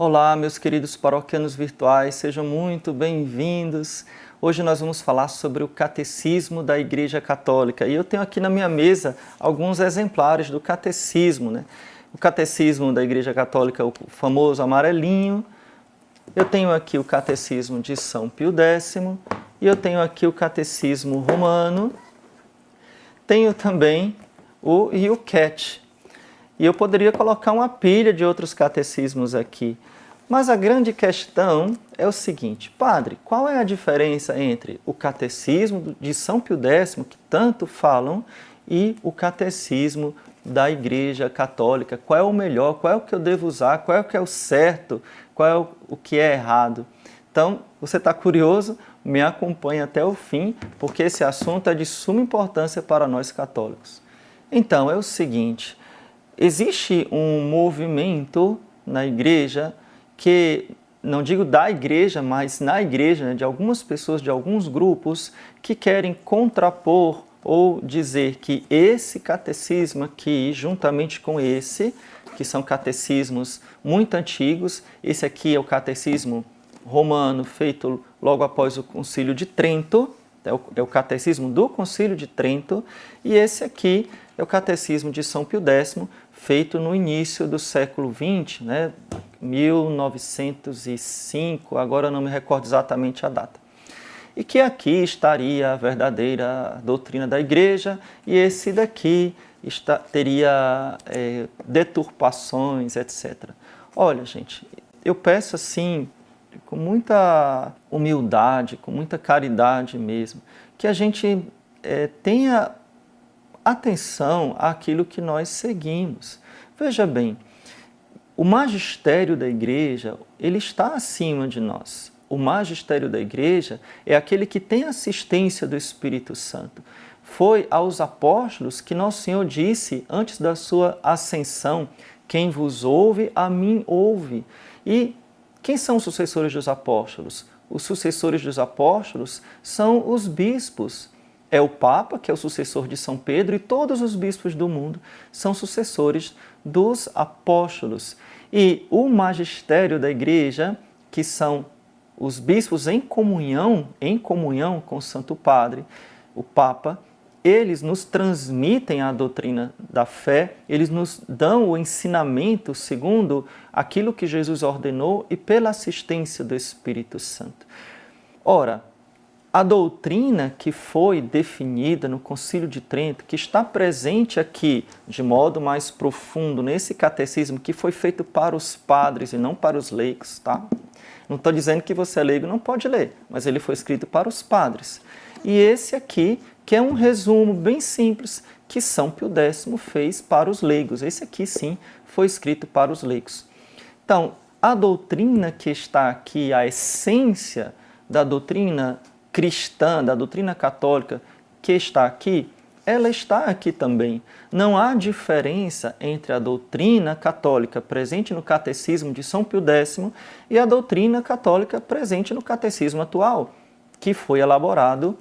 Olá, meus queridos paroquianos virtuais, sejam muito bem-vindos. Hoje nós vamos falar sobre o Catecismo da Igreja Católica. E eu tenho aqui na minha mesa alguns exemplares do Catecismo, né? O Catecismo da Igreja Católica, o famoso amarelinho. Eu tenho aqui o Catecismo de São Pio X e eu tenho aqui o Catecismo Romano. Tenho também o Yucat. E eu poderia colocar uma pilha de outros catecismos aqui. Mas a grande questão é o seguinte: padre, qual é a diferença entre o catecismo de São Pio X, que tanto falam, e o catecismo da Igreja Católica? Qual é o melhor? Qual é o que eu devo usar? Qual é o que é o certo? Qual é o que é errado? Então, você está curioso? Me acompanhe até o fim, porque esse assunto é de suma importância para nós católicos. Então, é o seguinte: existe um movimento na igreja que, não digo da igreja, mas na igreja, né, de algumas pessoas, de alguns grupos, que querem contrapor ou dizer que esse catecismo aqui, juntamente com esse, que são catecismos muito antigos, esse aqui é o catecismo romano, feito logo após o Concílio de Trento, é o catecismo do Concílio de Trento, e esse aqui é o catecismo de São Pio X, feito no início do século XX, né, 1905, agora não me recordo exatamente a data. E que aqui estaria a verdadeira doutrina da Igreja, e esse daqui teria deturpações, etc. Olha, gente, eu peço assim, com muita humildade, com muita caridade mesmo, que a gente tenha atenção àquilo que nós seguimos. Veja bem, o magistério da Igreja, ele está acima de nós. O magistério da Igreja é aquele que tem assistência do Espírito Santo. Foi aos apóstolos que Nosso Senhor disse, antes da sua ascensão: quem vos ouve, a mim ouve. E quem são os sucessores dos apóstolos? Os sucessores dos apóstolos são os bispos. É o Papa, que é o sucessor de São Pedro, e todos os bispos do mundo são sucessores dos apóstolos. E o magistério da Igreja, que são os bispos em comunhão com o Santo Padre, o Papa, eles nos transmitem a doutrina da fé, eles nos dão o ensinamento segundo aquilo que Jesus ordenou e pela assistência do Espírito Santo. Ora, a doutrina que foi definida no Concílio de Trento, que está presente aqui de modo mais profundo nesse catecismo que foi feito para os padres e não para os leigos, tá? Não estou dizendo que você é leigo não pode ler, mas ele foi escrito para os padres. E esse aqui, que é um resumo bem simples que São Pio X fez para os leigos. Esse aqui, sim, foi escrito para os leigos. Então, a doutrina que está aqui, a essência da doutrina cristã, da doutrina católica que está aqui, ela está aqui também. Não há diferença entre a doutrina católica presente no catecismo de São Pio X e a doutrina católica presente no catecismo atual, que foi elaborado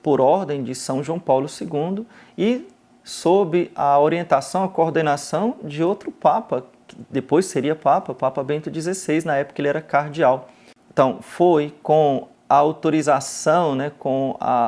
por ordem de São João Paulo II e sob a orientação, a coordenação de outro Papa, que depois seria Papa, Papa Bento XVI, na época ele era cardeal. Então, foi com a autorização, né,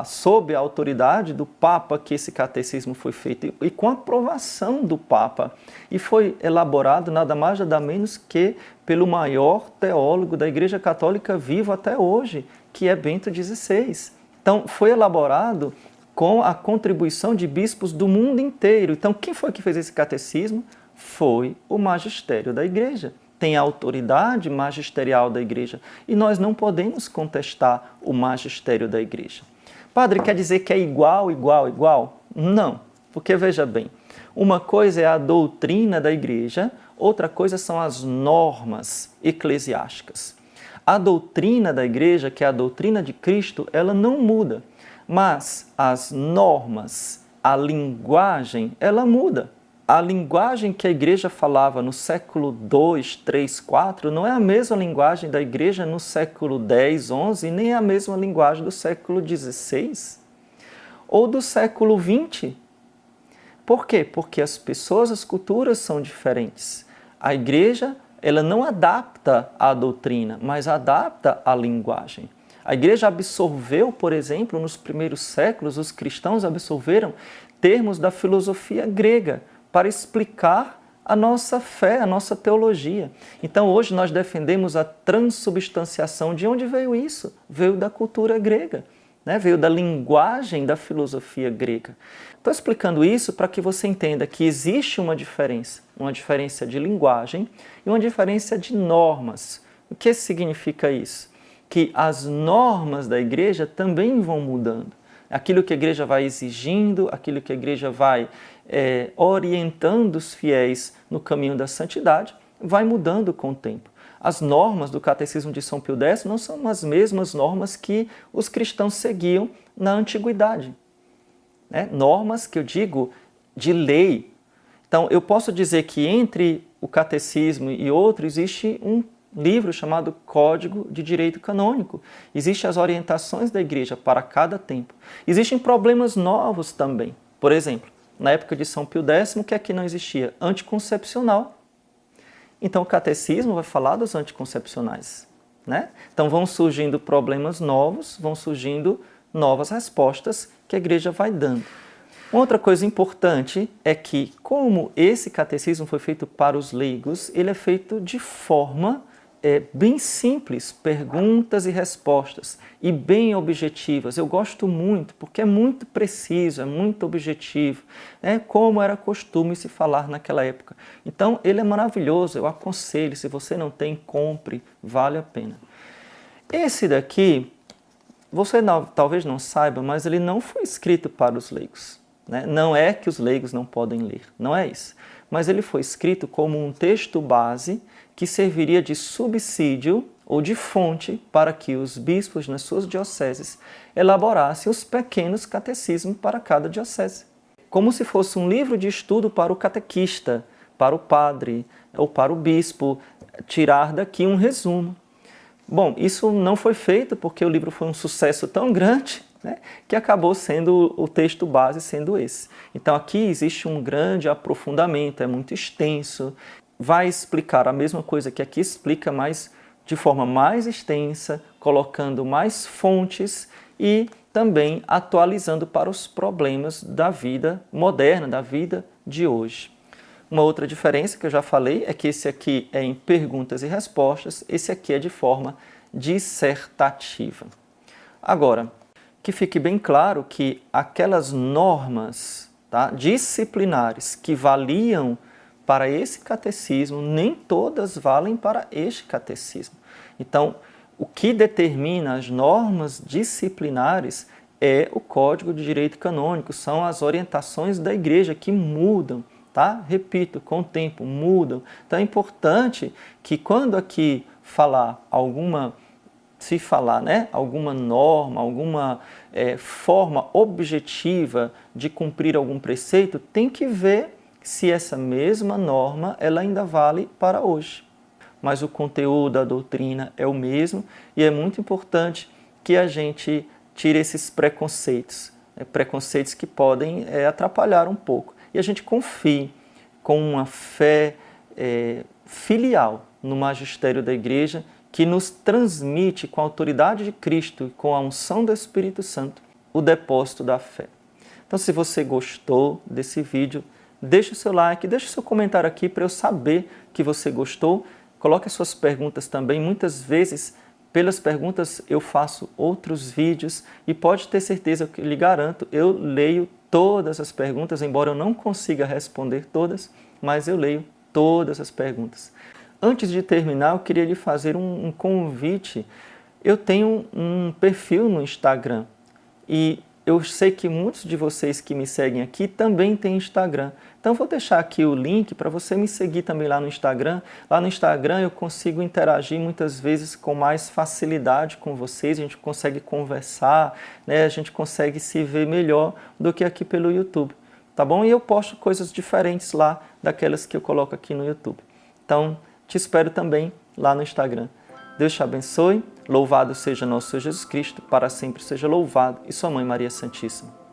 sob a autoridade do Papa que esse catecismo foi feito e com a aprovação do Papa. E foi elaborado nada mais nada menos que pelo maior teólogo da Igreja Católica vivo até hoje, que é Bento XVI. Então, foi elaborado com a contribuição de bispos do mundo inteiro. Então, quem foi que fez esse catecismo? Foi o magistério da Igreja. Tem a autoridade magisterial da Igreja e nós não podemos contestar o magistério da Igreja. Padre, quer dizer que é igual? Não, porque veja bem, uma coisa é a doutrina da Igreja, outra coisa são as normas eclesiásticas. A doutrina da Igreja, que é a doutrina de Cristo, ela não muda, mas as normas, a linguagem, ela muda. A linguagem que a Igreja falava no século II, III, IV não é a mesma linguagem da Igreja no século X, XI, nem a mesma linguagem do século XVI ou do século XX. Por quê? Porque as pessoas, as culturas são diferentes. A Igreja ela não adapta a doutrina, mas adapta a linguagem. A igreja absorveu, por exemplo, nos primeiros séculos, os cristãos absorveram termos da filosofia grega para explicar a nossa fé, a nossa teologia. Então, hoje nós defendemos a transubstanciação. De onde veio isso? Veio da cultura grega, né? Veio da linguagem da filosofia grega. Estou explicando isso para que você entenda que existe uma diferença de linguagem e uma diferença de normas. O que significa isso? Que as normas da igreja também vão mudando. Aquilo que a igreja vai exigindo, aquilo que a igreja vai orientando os fiéis no caminho da santidade, vai mudando com o tempo. As normas do Catecismo de São Pio X não são as mesmas normas que os cristãos seguiam na antiguidade. Né? Normas que eu digo de lei. Então, eu posso dizer que entre o Catecismo e outro existe um livro chamado Código de Direito Canônico. Existem as orientações da igreja para cada tempo. Existem problemas novos também. Por exemplo, na época de São Pio X, o que é que não existia? Anticoncepcional. Então o catecismo vai falar dos anticoncepcionais. Né? Então vão surgindo problemas novos, vão surgindo novas respostas que a igreja vai dando. Outra coisa importante é que, como esse catecismo foi feito para os leigos, ele é feito de forma bem simples, perguntas e respostas, e bem objetivas. Eu gosto muito, porque é muito preciso, é muito objetivo, como era costume se falar naquela época. Então, ele é maravilhoso, eu aconselho, se você não tem, compre, vale a pena. Esse daqui, você talvez não saiba, mas ele não foi escrito para os leigos. Né? Não é que os leigos não podem ler, não é isso. Mas ele foi escrito como um texto base que serviria de subsídio ou de fonte para que os bispos nas suas dioceses elaborassem os pequenos catecismos para cada diocese. Como se fosse um livro de estudo para o catequista, para o padre ou para o bispo, tirar daqui um resumo. Bom, isso não foi feito porque o livro foi um sucesso tão grande, né, que acabou sendo o texto base sendo esse. Então aqui existe um grande aprofundamento, é muito extenso, vai explicar a mesma coisa que aqui explica, mas de forma mais extensa, colocando mais fontes e também atualizando para os problemas da vida moderna, da vida de hoje. Uma outra diferença que eu já falei é que esse aqui é em perguntas e respostas, esse aqui é de forma dissertativa. Agora, que fique bem claro que aquelas normas, tá, disciplinares que valiam para esse catecismo, nem todas valem para este catecismo. Então, o que determina as normas disciplinares é o Código de Direito Canônico, são as orientações da igreja que mudam, tá? Repito, com o tempo mudam. Então é importante que quando aqui se falar, né, alguma norma, alguma forma objetiva de cumprir algum preceito, tem que ver se essa mesma norma ela ainda vale para hoje. Mas o conteúdo da doutrina é o mesmo e é muito importante que a gente tire esses preconceitos, preconceitos que podem atrapalhar um pouco. E a gente confie com uma fé filial no magistério da igreja que nos transmite com a autoridade de Cristo e com a unção do Espírito Santo o depósito da fé. Então, se você gostou desse vídeo, deixe o seu like, deixe o seu comentário aqui para eu saber que você gostou. Coloque as suas perguntas também. Muitas vezes, pelas perguntas, eu faço outros vídeos e pode ter certeza que lhe garanto, eu leio todas as perguntas, embora eu não consiga responder todas, mas eu leio todas as perguntas. Antes de terminar, eu queria lhe fazer um convite. Eu tenho um perfil no Instagram e eu sei que muitos de vocês que me seguem aqui também têm Instagram. Então, eu vou deixar aqui o link para você me seguir também lá no Instagram. Lá no Instagram eu consigo interagir muitas vezes com mais facilidade com vocês, a gente consegue conversar, né? A gente consegue se ver melhor do que aqui pelo YouTube, tá bom? E eu posto coisas diferentes lá daquelas que eu coloco aqui no YouTube. Então, te espero também lá no Instagram. Deus te abençoe, louvado seja nosso Senhor Jesus Cristo, para sempre seja louvado, e sua Mãe Maria Santíssima.